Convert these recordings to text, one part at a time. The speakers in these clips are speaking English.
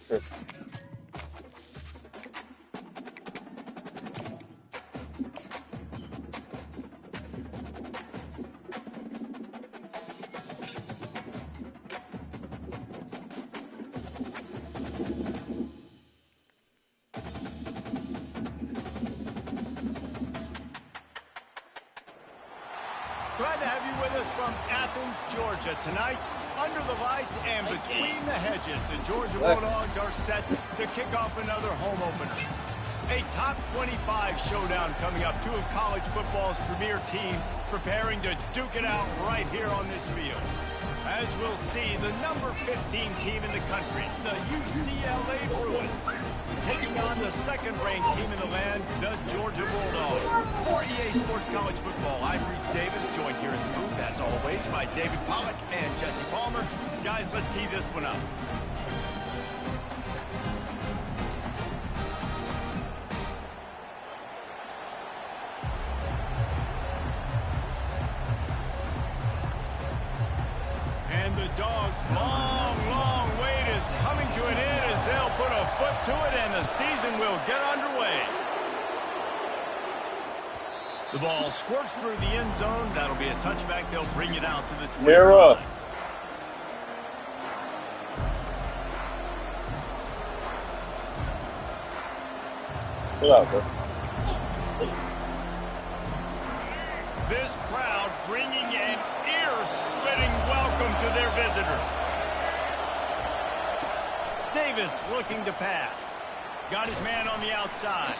trip. Glad to have you with us from Athens, Georgia. Tonight, under the lights and between the hedges, the Georgia Bulldogs are set to kick off another home opener. A top 25 showdown coming up. Two of college football's premier teams preparing to duke it out right here on this field. As we'll see, the number 15 team in the country, the UCLA Bruins, taking on the second-ranked team in the land, the Georgia Bulldogs. For EA Sports College Football, I'm Reese Davis, joined here in the booth, as always, by David Pollack and Jesse Palmer. Guys, let's tee this one up. And the Dogs' long wait is coming to an end as they'll put a foot to it and the season will get underway. The ball squirts through the end zone. That'll be a touchback. They'll bring it out to the 25. Mira. Chill out, bro. This crowd bringing an ear-splitting welcome to their visitors. Davis looking to pass. Got his man on the outside.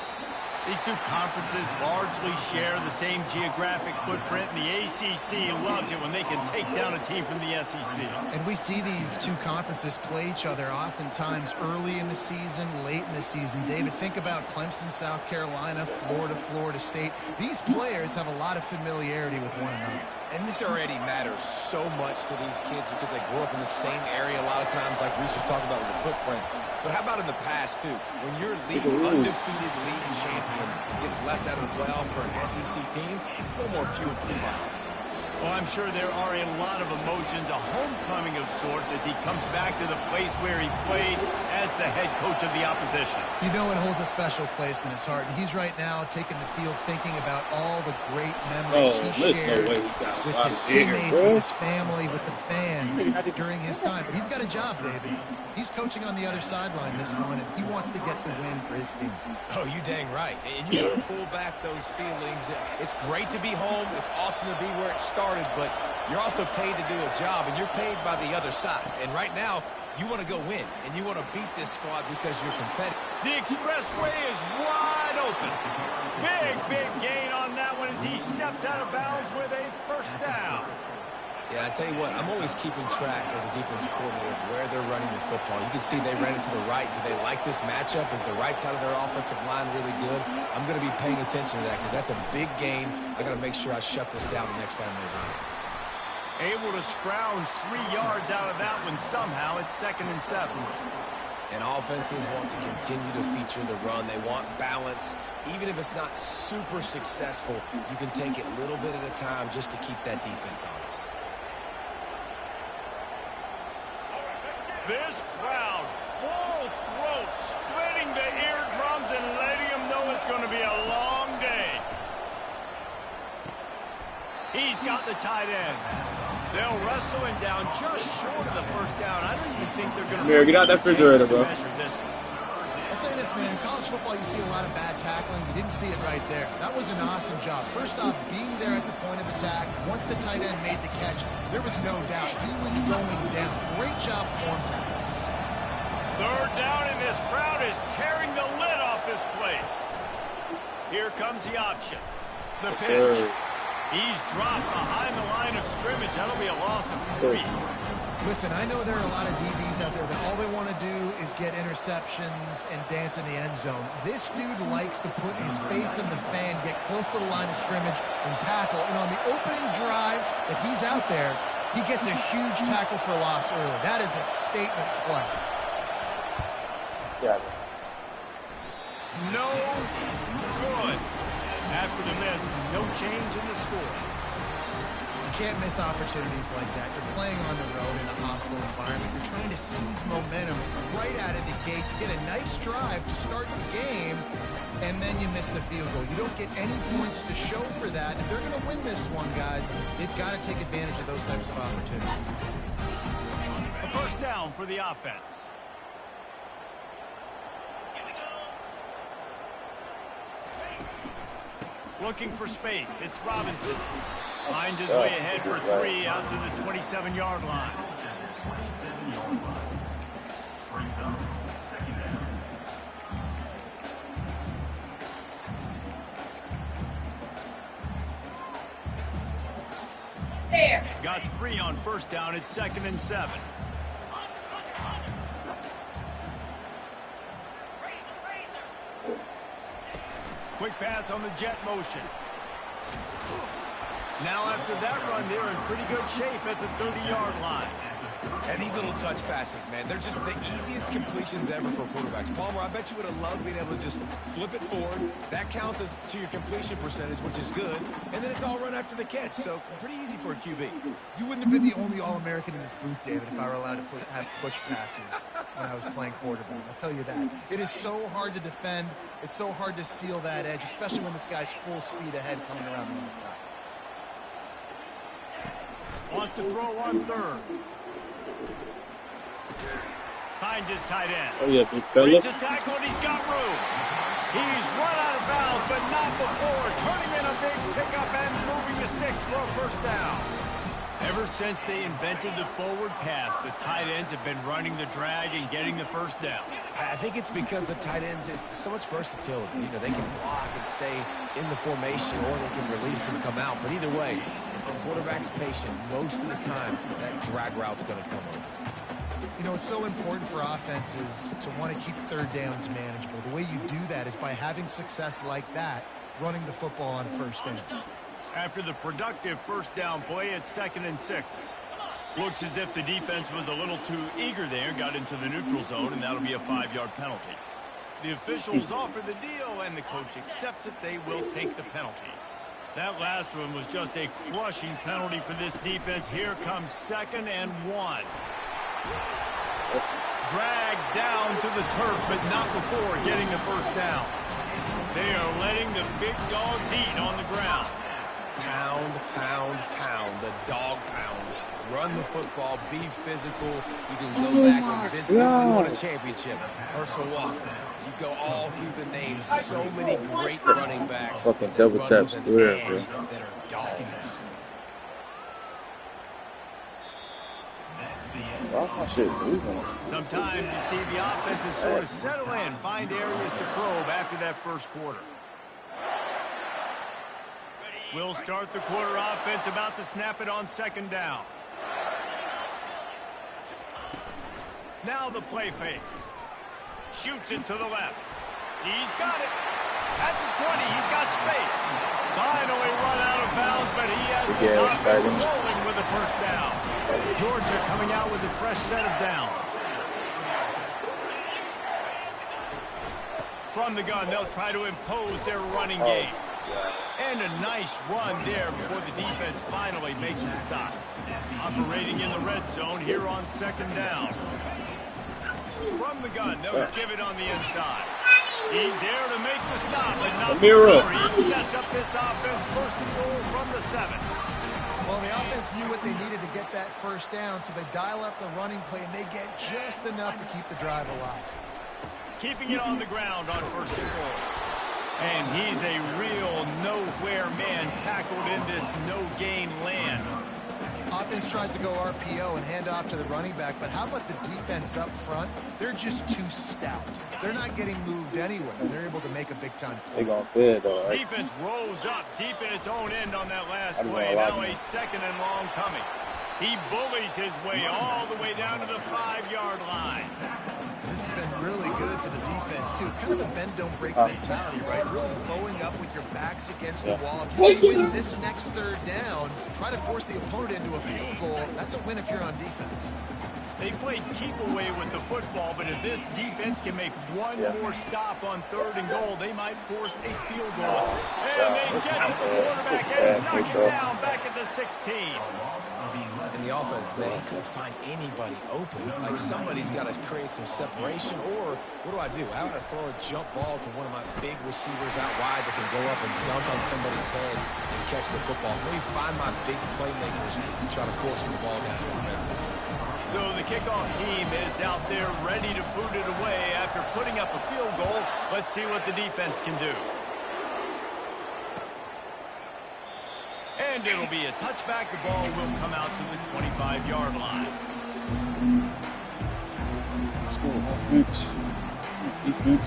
These two conferences largely share the same geographic footprint, and the ACC loves it when they can take down a team from the SEC. And we see these two conferences play each other oftentimes early in the season, late in the season. David, think about Clemson, South Carolina, Florida, Florida State. These players have a lot of familiarity with one another. And this already matters so much to these kids because they grew up in the same area a lot of times, like Reese was talking about with the footprint. But how about in the past, too? When your undefeated league champion gets left out of the playoff for an SEC team, a little more fuel for the fire. Well, I'm sure there are a lot of emotions, a homecoming of sorts as he comes back to the place where he played as the head coach of the opposition. You know it holds a special place in his heart, and he's right now taking the field thinking about all the great memories he shared with his teammates, with his family, with the fans during his time. But he's got a job, David. He's coaching on the other sideline this one, and he wants to get the win for his team. Oh, you dang right. And you got to pull back those feelings. It's great to be home. It's awesome to be where it started, but you're also paid to do a job, and you're paid by the other side. And right now, you want to go win, and you want to beat this squad because you're competitive. The expressway is wide open. Big gain on that one as he steps out of bounds with a first down. Yeah, I tell you what, I'm always keeping track as a defensive coordinator of where they're running the football. You can see they ran it to the right. Do they like this matchup? Is the right side of their offensive line really good? I'm going to be paying attention to that because that's a big gain. I got to make sure I shut this down the next time they run it. Able to scrounge 3 yards out of that one somehow. It's 2nd and 7. And offenses want to continue to feature the run. They want balance. Even if it's not super successful, you can take it little bit at a time just to keep that defense honest. This crowd, full throat, splitting the eardrums and letting them know it's going to be a long day. He's got the tight end. They'll wrestle him down just short of the first down. I don't even think they're going to... Get out that refrigerator, bro. I'll say this, man. In college football, you see a lot of bad tackling. You didn't see it right there. That was an awesome job. First off, being there at the point of attack. Once the tight end made the catch, there was no doubt he was going down. Great job form tackle. Third down, and this crowd is tearing the lid off this place. Here comes the option. The pitch. He's dropped behind the line of scrimmage. That'll be a loss of 3. Listen, I know there are a lot of DBs out there that all they want to do is get interceptions and dance in the end zone. This dude likes to put his face in the fan, get close to the line of scrimmage, and tackle. And on the opening drive that he's out there, he gets a huge tackle for loss early. That is a statement play. Yeah. No good. After the miss, no change in the score. can't miss opportunities like that. You're playing on the road in a hostile environment. You're trying to seize momentum right out of the gate. You get a nice drive to start the game, and then you miss the field goal. You don't get any points to show for that. If they're going to win this one, guys, they've got to take advantage of those types of opportunities. A first down for the offense. Looking for space. It's Robinson. Finds his way ahead for 3 out to the 27-yard line. Got 3 on first down. It's 2nd and 7. Quick pass on the jet motion. Now after that run, they're in pretty good shape at the 30-yard line. And these little touch passes, man, they're just the easiest completions ever for quarterbacks. Palmer, I bet you would have loved being able to just flip it forward. That counts as to your completion percentage, which is good. And then it's all run after the catch, so pretty easy for a QB. You wouldn't have been the only All-American in this booth, David, if I were allowed to have push passes when I was playing quarterback. I'll tell you that. It is so hard to defend. It's so hard to seal that edge, especially when this guy's full speed ahead coming around the inside. Wants to throw on 3rd. Finds his tight end. Oh, yeah, big fella. Reads a tackle, and he's got room. He's run out of bounds, but not before. Turning in a big pickup and moving the sticks for a first down. Ever since they invented the forward pass, the tight ends have been running the drag and getting the first down. I think it's because the tight ends is so much versatility. You know, they can block and stay in the formation, or they can release and come out. But either way, if the quarterback's patient, most of the time, that drag route's going to come over. You know, it's so important for offenses to want to keep 3rd downs manageable. The way you do that is by having success like that, running the football on first down. After the productive first down play, it's 2nd and 6. Looks as if the defense was a little too eager there, got into the neutral zone, and that'll be a 5-yard penalty. The officials offer the deal, and the coach accepts it. They will take the penalty. That last one was just a crushing penalty for this defense. Here comes 2nd and 1. Dragged down to the turf, but not before getting the first down. They are letting the big dogs eat on the ground. Pound, pound, pound. The dog pound. Run the football. Be physical. You can go back when Vince Dooley won a championship. Herschel Walker. You go all through the names. So many great running backs. Fucking double taps through it, bro. That are dogs. Sometimes you see the offenses sort of settle in, find areas to probe after that first quarter. We'll start the quarter offense, about to snap it on 2nd down. Now the play fake. Shoots it to the left. He's got it. At the 20, he's got space. Finally run out of bounds, but he has his offense rolling with the first down. Georgia coming out with a fresh set of downs. From the gun, they'll try to impose their running game. And a nice run there before the defense finally makes the stop. Operating in the red zone here on 2nd down. From the gun, they'll give it on the inside. He's there to make the stop, but not before he sets up this offense first and goal from the 7. Well, the offense knew what they needed to get that first down, so they dial up the running play, and they get just enough to keep the drive alive. Keeping it on the ground on first and goal. And he's a real nowhere man tackled in this no-gain land. Offense tries to go RPO and hand off to the running back, but how about the defense up front? They're just too stout. They're not getting moved anywhere. They're able to make a big-time play. They gonna fit, though, right? Defense rolls up deep in its own end on that last play. Now a 2nd and long coming. He bullies his way all the way down to the 5-yard line. This has been really good for the defense, too. It's kind of a bend-don't-break mentality, right? Really blowing up with your backs against the wall. If you can win this next 3rd down, try to force the opponent into a field goal. That's a win if you're on defense. They played keep away with the football, but if this defense can make one more stop on 3rd and goal, they might force a field goal. And they get to the quarterback and knock him down back at the 16. And the offense, man, he couldn't find anybody open. Like, somebody's got to create some separation, or what do? How do I throw a jump ball to one of my big receivers out wide that can go up and dunk on somebody's head and catch the football? Maybe find my big playmakers and try to force the ball down the offense. So the kickoff team is out there ready to boot it away after putting up a field goal. Let's see what the defense can do. And it'll be a touchback. The ball will come out to the 25-yard line. Let's go. Defense. Defense.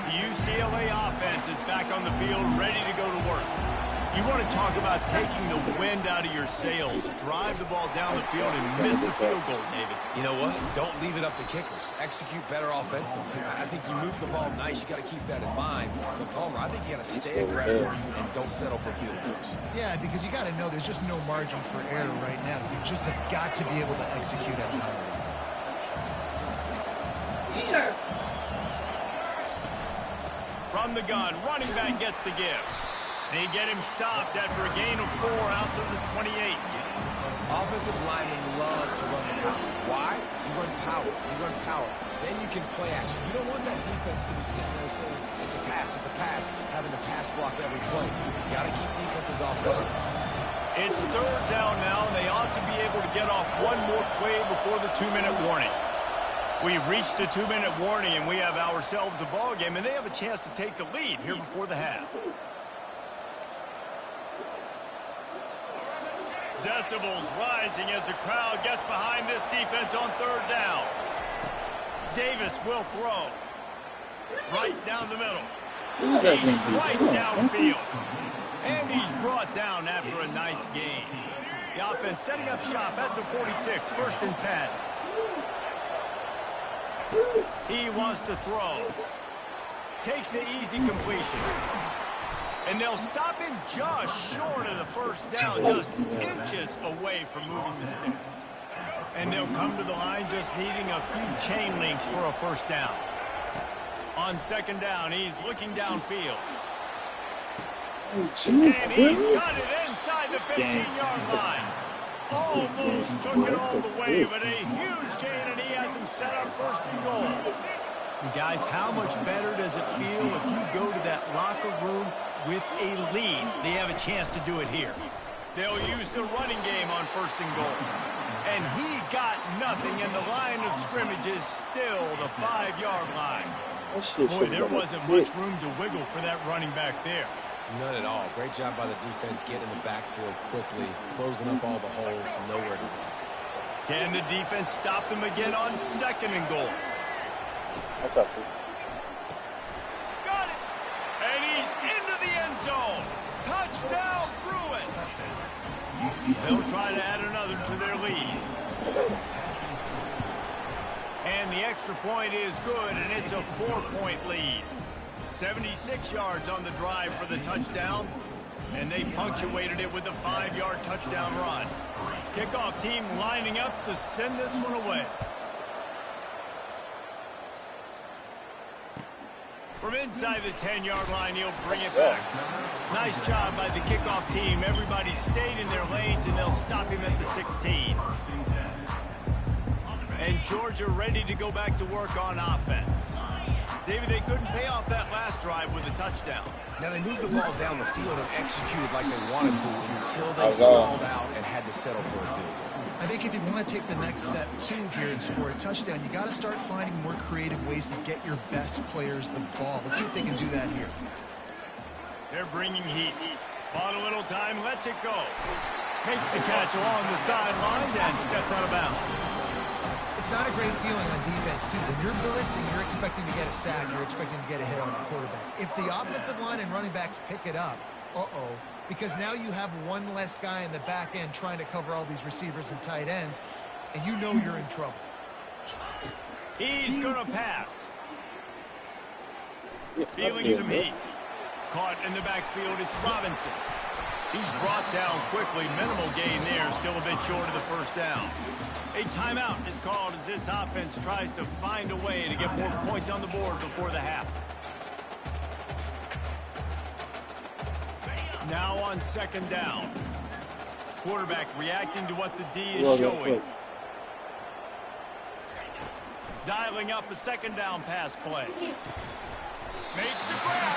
The UCLA offense is back on the field, ready to go to work. You want to talk about taking the wind out of your sails. Drive the ball down the field and miss the field goal, David. You know what? Don't leave it up to kickers. Execute better offensively. I think you move the ball nice. You got to keep that in mind. But Palmer, I think you got to stay aggressive and don't settle for field goals. Yeah, because you got to know there's just no margin for error right now. You just have got to be able to execute at a high level. From the gun, running back gets to give. They get him stopped after a gain of 4 out to the 28. Offensive linemen love to run the power. Why? You run power. You run power. Then you can play action. You don't want that defense to be sitting there saying, it's a pass, having to pass block every play. You got to keep defenses off balance. It's 3rd down now, and they ought to be able to get off one more play before the 2-minute warning. We've reached the 2-minute warning, and we have ourselves a ball game, and they have a chance to take the lead here before the half. Decibels rising as the crowd gets behind this defense on 3rd down. Davis will throw. Right down the middle. He's right downfield. And he's brought down after a nice gain. The offense setting up shop at the 46, 1st and 10. He wants to throw. Takes the easy completion. And they'll stop him just short of the 1st down, just inches away from moving the sticks. And they'll come to the line just needing a few chain links for a 1st down. On 2nd down, he's looking downfield. And he's got it inside the 15-yard line. Almost took it all the way, but a huge gain, and he has him set up 1st and goal. And guys, how much better does it feel if you go to that locker room with a lead? They have a chance to do it here. They'll use the running game on 1st and goal. And he got nothing, and the line of scrimmage is still the 5-yard line. Boy, there wasn't much room to wiggle for that running back there. None at all. Great job by the defense getting in the backfield quickly, closing up all the holes, nowhere to run. Can the defense stop them again on 2nd and goal? That's up. Got it! And he's into the end zone. Touchdown, Bruin! They'll try to add another to their lead. And the extra point is good, and it's a 4-point lead. 76 yards on the drive for the touchdown, and they punctuated it with a 5-yard touchdown run. Kickoff team lining up to send this one away. From inside the 10-yard line, he'll bring it back. Nice job by the kickoff team. Everybody stayed in their lanes, and they'll stop him at the 16. And Georgia ready to go back to work on offense. David, they couldn't pay off that last drive with a touchdown. Now, they moved the ball down the field and executed like they wanted to until they stalled out and had to settle for a field goal. I think if you want to take the next step, too, here and score a touchdown, you got to start finding more creative ways to get your best players the ball. Let's see if they can do that here. They're bringing heat. Bought a little time, lets it go. Makes the catch along the sidelines and steps out of bounds. It's not a great feeling on defense, too. When you're blitzing, you're expecting to get a sack. You're expecting to get a hit on the quarterback. If the offensive line and running backs pick it up, because now you have one less guy in the back end trying to cover all these receivers and tight ends, and you know you're in trouble. He's going to pass. Feeling some heat. Caught in the backfield, it's Robinson. He's brought down quickly. Minimal gain there. Still a bit short of the first down. A timeout is called as this offense tries to find a way to get more points on the board before the half. Now on second down. Quarterback reacting to what the D is showing. Dialing up a second down pass play. Makes the grab.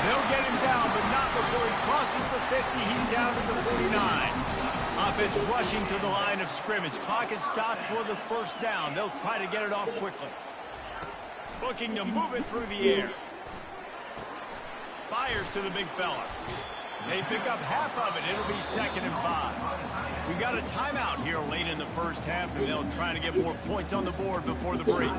They'll get him down, but not before he crosses the 50. He's down to the 49. Offense rushing to the line of scrimmage. Clock is stopped for the first down. They'll try to get it off quickly. Looking to move it through the air. Fires to the big fella. They pick up half of it. It'll be 2nd and 5. We got a timeout here late in the first half, and they'll try to get more points on the board before the break.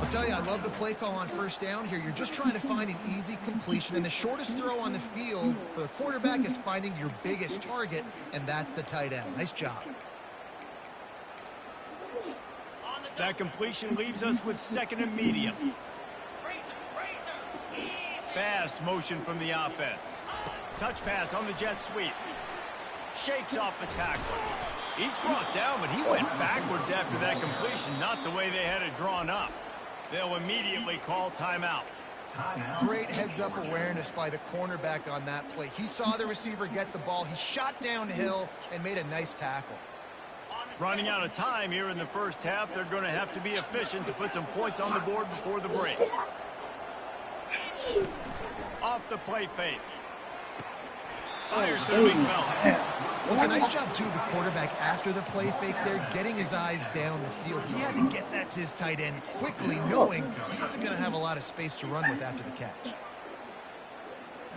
I'll tell you, I love the play call on first down here. You're just trying to find an easy completion, and the shortest throw on the field for the quarterback is finding your biggest target, and that's the tight end. Nice job. That completion leaves us with 2nd and medium. Fast motion from the offense. Touch pass on the jet sweep. Shakes off the tackle. Each brought down, but he went backwards after that completion, not the way they had it drawn up. They'll immediately call timeout. Great heads-up awareness by the cornerback on that play. He saw the receiver get the ball. He shot downhill and made a nice tackle. Running out of time here in the first half. They're going to have to be efficient to put some points on the board before the break. Off the play fake. Fires to the big fella. Well, it's a nice job, too, of the quarterback after the play fake there, getting his eyes down the field. He had to get that to his tight end quickly, knowing he wasn't going to have a lot of space to run with after the catch.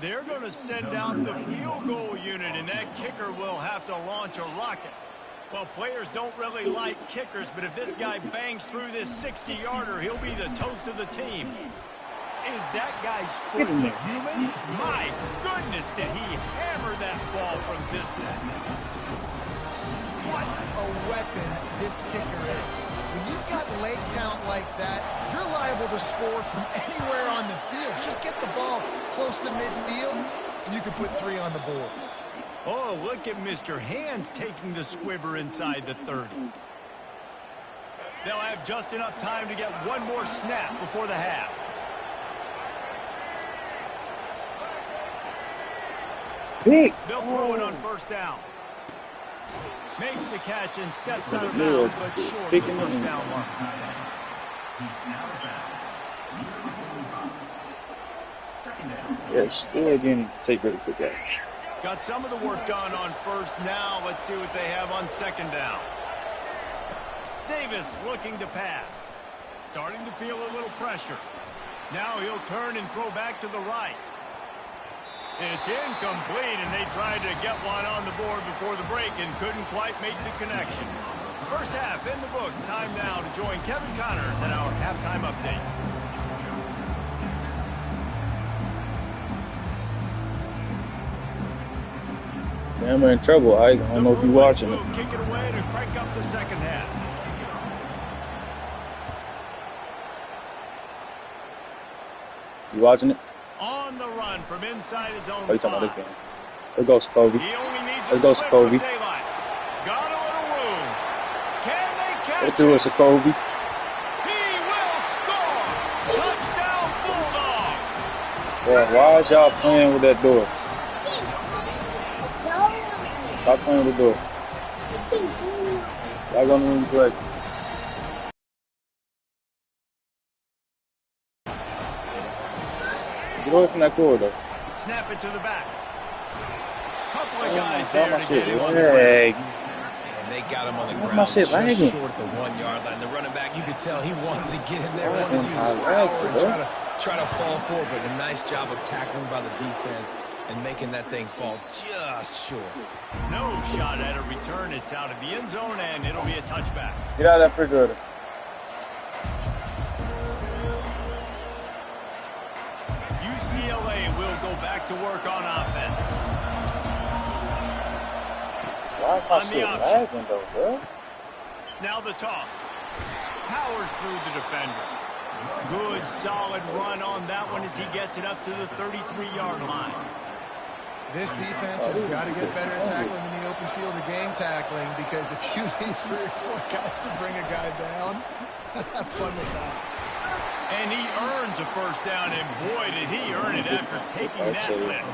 They're going to send out the field goal unit, and that kicker will have to launch a rocket. Well, players don't really like kickers, but if this guy bangs through this 60-yarder, he'll be the toast of the team. Is that guy's foot human? My goodness, did he hammer that ball from distance. What a weapon this kicker is. When you've got leg talent like that, you're liable to score from anywhere on the field. Just get the ball close to midfield, and you can put 3 on the board. Oh, look at Mr. Hands taking the squibber inside the 30. They'll have just enough time to get one more snap before the half. Big. They'll throw it on first down. Makes the catch and steps out of bounds, but short of the first down mark. Yes, still again, take really good guys. Got some of the work done on first. Now let's see what they have on second down. Davis looking to pass. Starting to feel a little pressure. Now he'll turn and throw back to the right. It's incomplete, and they tried to get one on the board before the break and couldn't quite make the connection. First half in the books. Time now to join Kevin Connors at our halftime update. Man, I'm in trouble, Ike. I don't know if you're watching it. Kick it away to crank up the second half. You watching it? On the run from inside his own. Oh, you talking about this game? There goes Kobe. There goes Kobe. Got a little room. Can they catch They threw us a Kobe. He will score. Touchdown Bulldogs. Boy, why is y'all playing with that door? Stop playing with the door. Y'all gonna room play. Get away from that corridor. Snap it to the back. Couple of guys there my to shit get him on lag. And they got him on the ground My shit just lagging. short of the 1 yard line. The running back, you could tell he wanted to get in there, Why wanted to am use I his power and lagging, try to fall forward. But a nice job of tackling by the defense and making that thing fall just short. No shot at a return. It's out of the end zone, and it'll be a touchback. Get out of that refrigerator. UCLA will go back to work on offense. Why is my shit lagging though, bro? Now the toss. Powers through the defender. Good, solid run on that one as he gets it up to the 33-yard line. This defense has got to get better at tackling in the open field or game tackling, because if you need 3 or 4 guys to bring a guy down, have fun with that. And he earns a first down, and boy, did he earn it after taking that lift.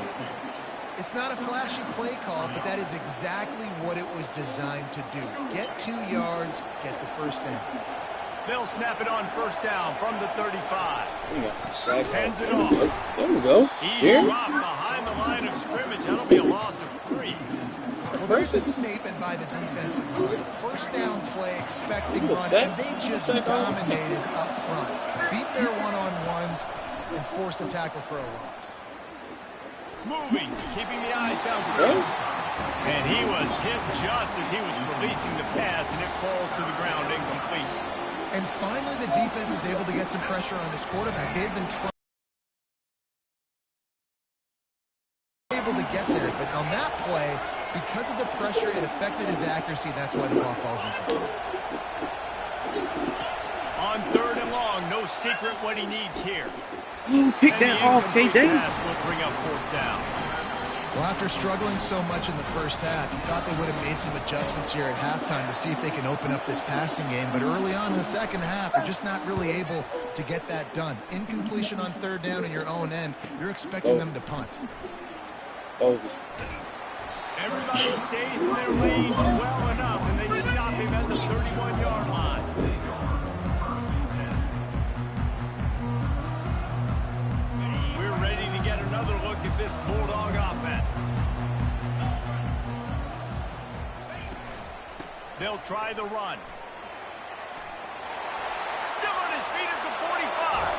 It's not a flashy play call, but that is exactly what it was designed to do. Get 2 yards, get the first down. They'll snap it on first down from the 35. Hands it off. off. There we go. He's dropped behind the line of scrimmage. That'll be a loss of 3. Well, there's a statement by the defensive line. First down play, expecting run, and they just dominated up front. Beat their one-on-ones and forced a tackle for a loss. Moving, keeping the eyes downfield. And he was hit just as he was releasing the pass, and it falls to the ground incomplete. And finally, the defense is able to get some pressure on this quarterback. They've been able to get there, but on that play, because of the pressure, it affected his accuracy. That's why the ball falls incomplete. On 3rd and long, no secret what he needs here. Pick that off, KJ. Pass will bring up 4th down. Well, after struggling so much in the first half, you thought they would have made some adjustments here at halftime to see if they can open up this passing game. But early on in the second half, they're just not really able to get that done. Incompletion on 3rd down in your own end, you're expecting them to punt. Everybody stays in their lanes well enough, and they stop him at the 31-yard line. We're ready to get another look at this Bulldog offense. They'll try the run. Still on his feet at the 45.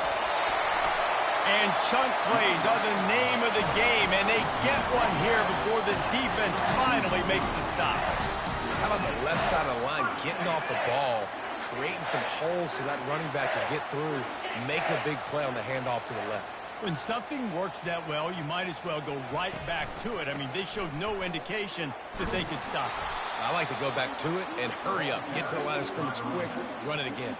And chunk plays are the name of the game, and they get one here before the defense finally makes the stop. How about the left side of the line getting off the ball, creating some holes so that running back to get through, make a big play on the handoff to the left. When something works that well, you might as well go right back to it. I mean, they showed no indication that they could stop it. I like to go back to it and hurry up. Get to the line of scrimmage quick, run it again.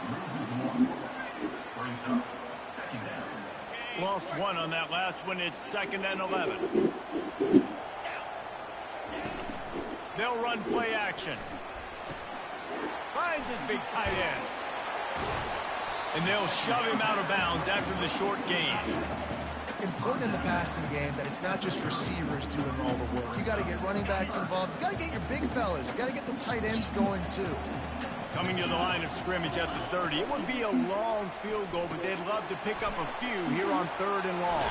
Lost 1 on that last one. It's 2nd and 11. They'll run play action. Finds his big tight end. And they'll shove him out of bounds after the short gain. Important in the passing game that it's not just receivers doing all the work. You got to get running backs involved. You got to get your big fellas. You got to get the tight ends going too. Coming to the line of scrimmage at the 30. It would be a long field goal, but they'd love to pick up a few here on 3rd and long.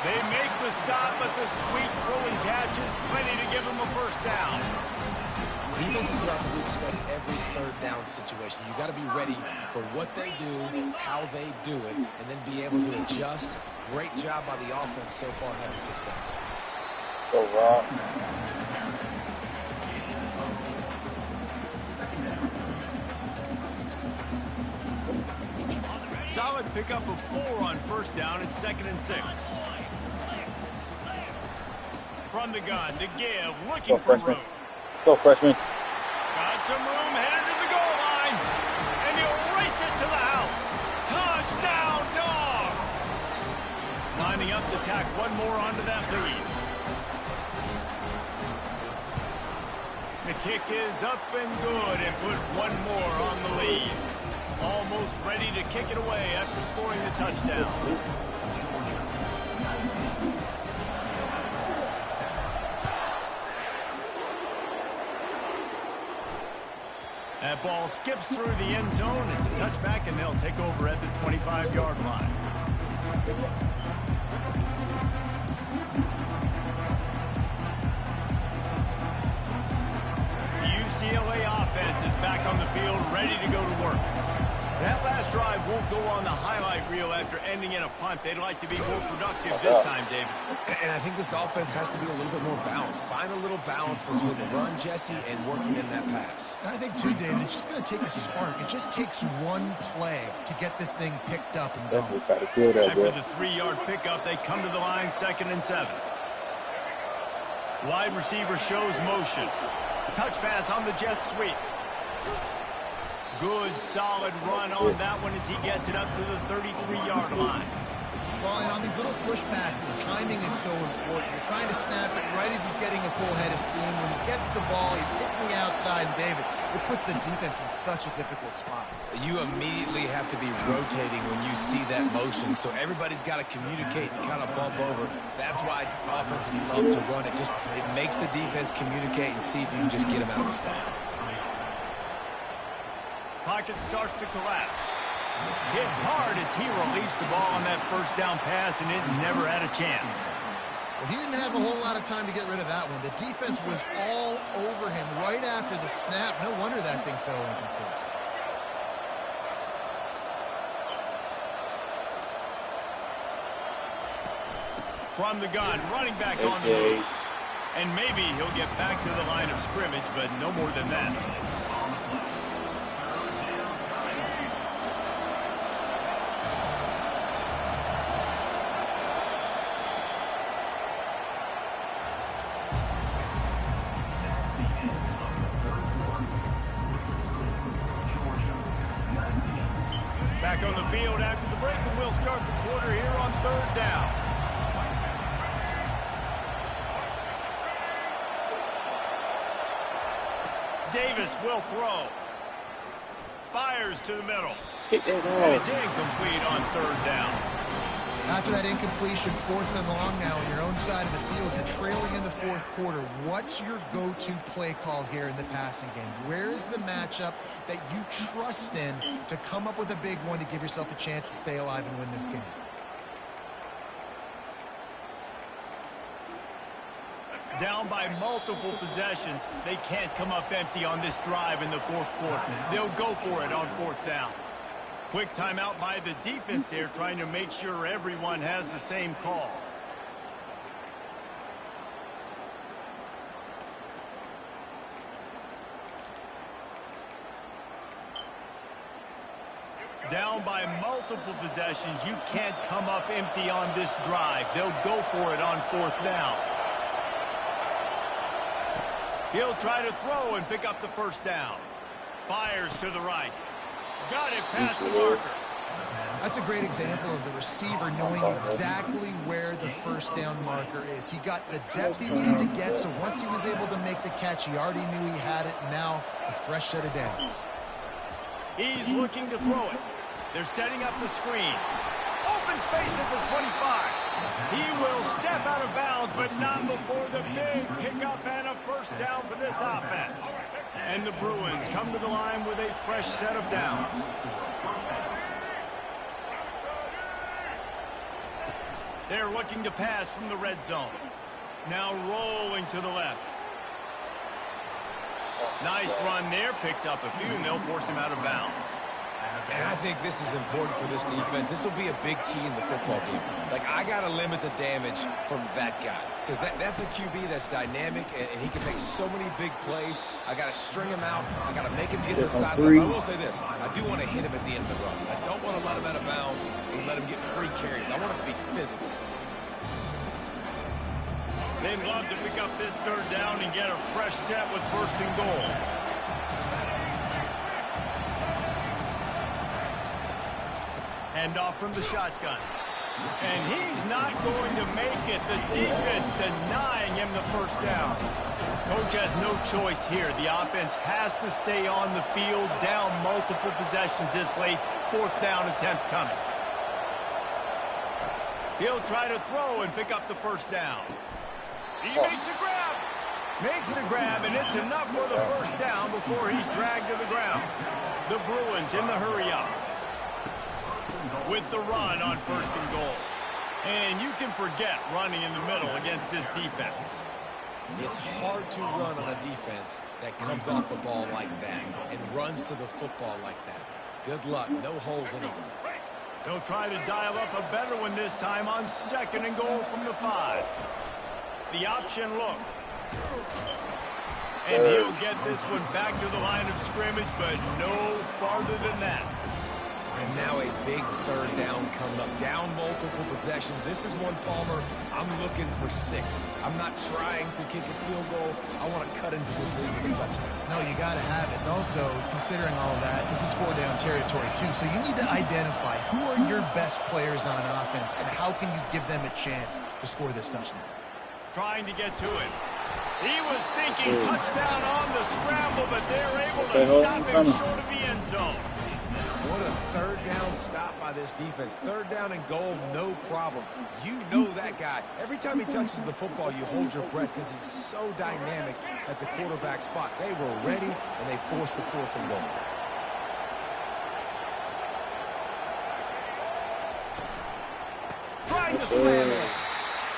They make the stop, but the sweet rolling catch is plenty to give them a first down. Defenses throughout the week study every 3rd down situation. You got to be ready for what they do, how they do it, and then be able to adjust. Great job by the offense so far having success. Go Rob. Solid pickup of 4 on first down. It's 2nd and 6. From the gun to give, looking for room. Let's go, freshman. Got some room, headed to the goal line, and he'll race it to the house. Touchdown, Dogs! Lining up to tack one more onto that lead. The kick is up and good, and put one more on the lead. Almost ready to kick it away after scoring the touchdown. That ball skips through the end zone. It's a touchback, and they'll take over at the 25-yard line. The UCLA offense is back on the field, ready to go to work. That last drive won't go on the highlight reel after ending in a punt. They'd like to be more productive this time, David. And I think this offense has to be a little bit more balanced. Find a little balance between the run, Jesse, and working in that pass. And I think, too, David, it's just going to take a spark. It just takes one play to get this thing picked up and going. After the 3-yard pickup, they come to the line, 2nd and 7. Wide receiver shows motion. Touch pass on the jet sweep. Good, solid run on that one as he gets it up to the 33-yard line. Well, and on these little push passes, timing is so important. You're trying to snap it right as he's getting a full head of steam. When he gets the ball, he's hitting the outside, and David, it puts the defense in such a difficult spot. You immediately have to be rotating when you see that motion, so everybody's got to communicate and kind of bump over. That's why offenses love to run it. It makes the defense communicate and see if you can just get them out of the spot. Pocket starts to collapse. Hit hard as he released the ball on that first down pass, and it never had a chance. Well, he didn't have a whole lot of time to get rid of that one. The defense was all over him right after the snap. No wonder that thing fell incomplete. From the gun, running back on the move. And maybe he'll get back to the line of scrimmage, but no more than that. Back on the field after the break, and we'll start the quarter here on 3rd down. Davis will throw. Fires to the middle. And it's incomplete on 3rd down. After that incompletion, 4th and long now on your own side of the field, you're trailing in the 4th quarter. What's your go-to play call here in the passing game? Where is the matchup that you trust in to come up with a big one to give yourself a chance to stay alive and win this game? Down by multiple possessions, they can't come up empty on this drive in the 4th quarter. They'll go for it on 4th down. Quick timeout by the defense there, trying to make sure everyone has the same call. Down by multiple possessions, you can't come up empty on this drive. They'll go for it on 4th down. He'll try to throw and pick up the 1st down. Fires to the right. Got it past the marker. That's a great example of the receiver knowing exactly where the 1st down marker is. He got the depth he needed to get, so once he was able to make the catch, he already knew he had it, and now a fresh set of downs. He's looking to throw it. They're setting up the screen. Open space at the 25. He will step out of bounds, but not before the big pickup and a 1st down for this offense. And the Bruins come to the line with a fresh set of downs. They're looking to pass from the red zone. Now rolling to the left. Nice run there, picks up a few, and they'll force him out of bounds. And I think this is important for this defense. This will be a big key in the football game. Like, I got to limit the damage from that guy. Because that's a QB that's dynamic, and he can make so many big plays. I got to string him out. I got to make him get to the sideline. I will say this. I do want to hit him at the end of the runs. I don't want to let him out of bounds and let him get free carries. I want him to be physical. They'd love to pick up this 3rd down and get a fresh set with 1st and goal. Hand off from the shotgun. And he's not going to make it. The defense denying him the 1st down. Coach has no choice here. The offense has to stay on the field, down multiple possessions this late. 4th down attempt coming. He'll try to throw and pick up the 1st down. He makes a grab. Makes the grab, and it's enough for the 1st down before he's dragged to the ground. The Bruins in the hurry-up with the run on 1st and goal. And you can forget running in the middle against this defense. It's hard to run on a defense that comes off the ball like that and runs to the football like that. Good luck. No holes anywhere. They'll try to dial up a better one this time on 2nd and goal from the 5. The option look. And he'll get this one back to the line of scrimmage, but no farther than that. And now a big third down coming up. Down multiple possessions. This is one, Palmer, I'm looking for 6. I'm not trying to kick a field goal. I want to cut into this lead with a touchdown. No, you got to have it. And also, considering all of that, this is 4-down territory, too. So you need to identify who are your best players on offense and how can you give them a chance to score this touchdown. Trying to get to it. He was thinking touchdown on the scramble, but they're able to stop him short of the end zone. What a third down stop by this defense. Third down and goal, no problem. You know that guy. Every time he touches the football, you hold your breath because he's so dynamic at the quarterback spot. They were ready, and they forced the 4th and goal. Trying to slam it.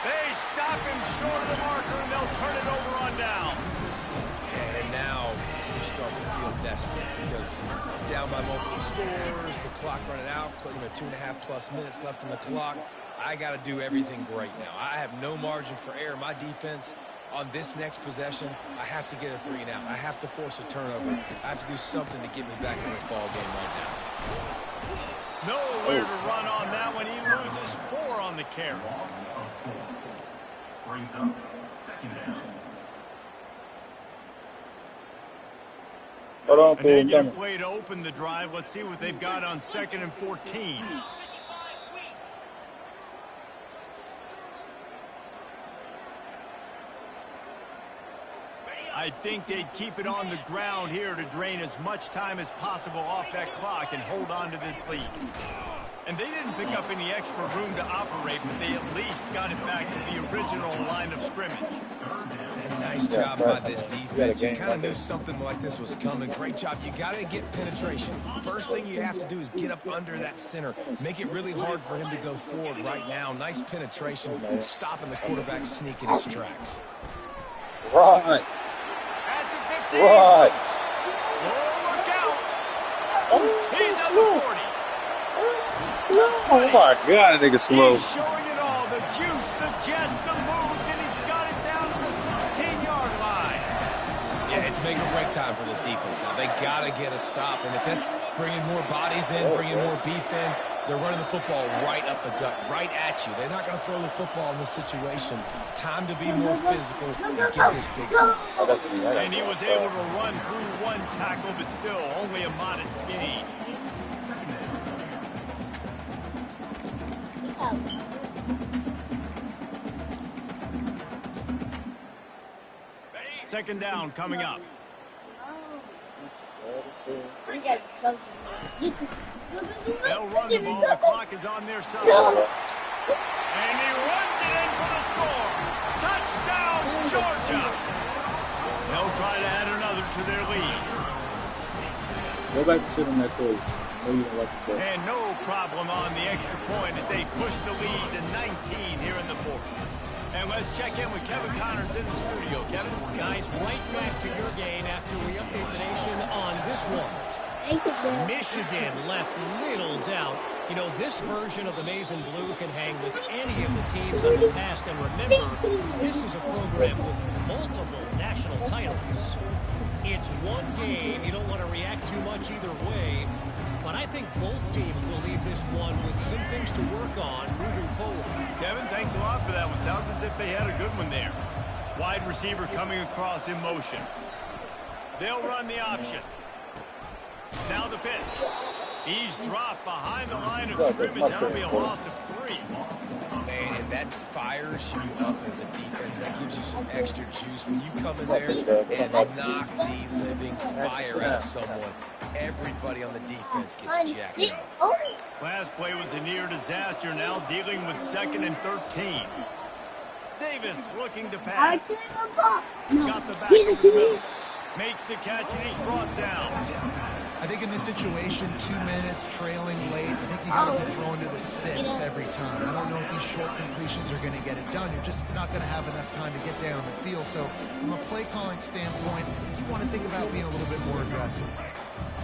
They stop him short of the marker, and they'll turn it over on down. And now you start to feel desperate because down by multiple scores, the clock running out, 2.5+ minutes left on the clock. I got to do everything great now. I have no margin for error. My defense on this next possession, I have to get a 3 and out. I have to force a turnover. I have to do something to get me back in this ball game right now. Nowhere to run on that one. He loses 4 on the carry. Brings up 2nd down. Hold on, A negative play to open the drive. Let's see what they've got on 2nd and 14. I think they'd keep it on the ground here to drain as much time as possible off that clock and hold on to this lead. And they didn't pick up any extra room to operate, but they at least got it back to the original line of scrimmage. And nice job by this defense. You kind of knew something like this was coming. Great job. You got to get penetration. First thing you have to do is get up under that center. Make it really hard for him to go forward right now. Nice penetration, stopping the quarterback sneak in its tracks. Right. At the 50. Right. Oh, look out. Oh, He's slow. at the 40. Slow. Oh my God, that nigga slow. He's showing it all. The juice, the jets, the moves, and he's got it down to the 16-yard line. Yeah, it's make or break time for this defense now. They got to get a stop, and if that's bringing more bodies in, bringing more beef in, they're running the football right up the gut, right at you. They're not going to throw the football in this situation. Time to be more physical and get this big stop. And he was able to run through 1 tackle, but still only a modest gain. Second down coming up. They'll run the ball. The clock is on their side. And he runs it in for the score. Touchdown, Georgia. They'll try to add another to their lead. Go back and sit on that toilet. No, you don't like the play. And no problem on the extra point as they push the lead to 19 here in the 4th. And let's check in with Kevin Connors in the studio. Kevin? Guys, right back to your game after we update the nation on this one. Michigan left little doubt. You know, this version of the Maize and Blue can hang with any of the teams of the past. And remember, this is a program with multiple national titles. It's one game. You don't want to react too much either way. But I think both teams will leave this one with some things to work on moving forward. Kevin, thanks a lot for that one. Sounds as if they had a good one there. Wide receiver coming across in motion. They'll run the option. Now the pitch. He's dropped behind the line of scrimmage. That'll be a loss of 3. And that fires you up as a defense. That gives you some extra juice. When you come in there and knock the living fire out of someone, everybody on the defense gets jacked up. Last play was a near disaster. Now dealing with 2nd and 13. Davis looking to pass. Got the back of the middle. Makes the catch and he's brought down. I think in this situation, 2 minutes, trailing late, I think you got to be thrown to the sticks every time. I don't know if these short completions are going to get it done. You're just not going to have enough time to get down the field. So from a play calling standpoint, you want to think about being a little bit more aggressive.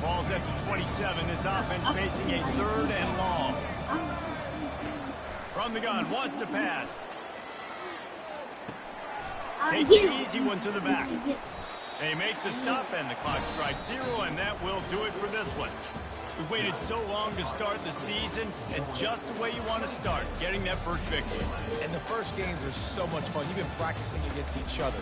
Ball's at the 27. This offense facing a 3rd and long. From the gun, wants to pass. Takes an easy one to the back. They make the stop and the clock strikes 0, and that will do it for this one. We waited so long to start the season, and just the way you want to start, getting that first victory. And the first games are so much fun. You've been practicing against each other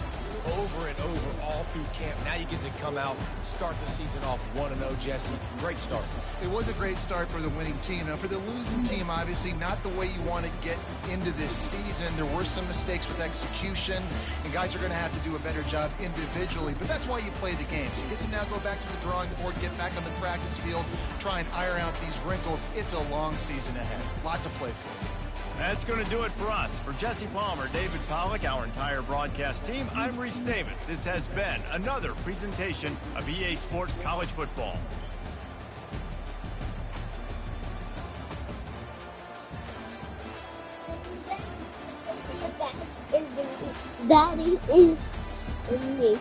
over and over all through camp. Now you get to come out, start the season off 1-0, Jesse. Great start. It was a great start for the winning team. Now, for the losing team, obviously not the way you want to get into this season. There were some mistakes with execution, and guys are going to have to do a better job individually, but that's why you play the games. You get to now go back to the drawing board, get back on the practice field, try and iron out these wrinkles. It's a long season ahead. A lot to play for. That's going to do it for us. For Jesse Palmer, David Pollack, our entire broadcast team, I'm Reese Davis. This has been another presentation of EA Sports College Football. Daddy is in me.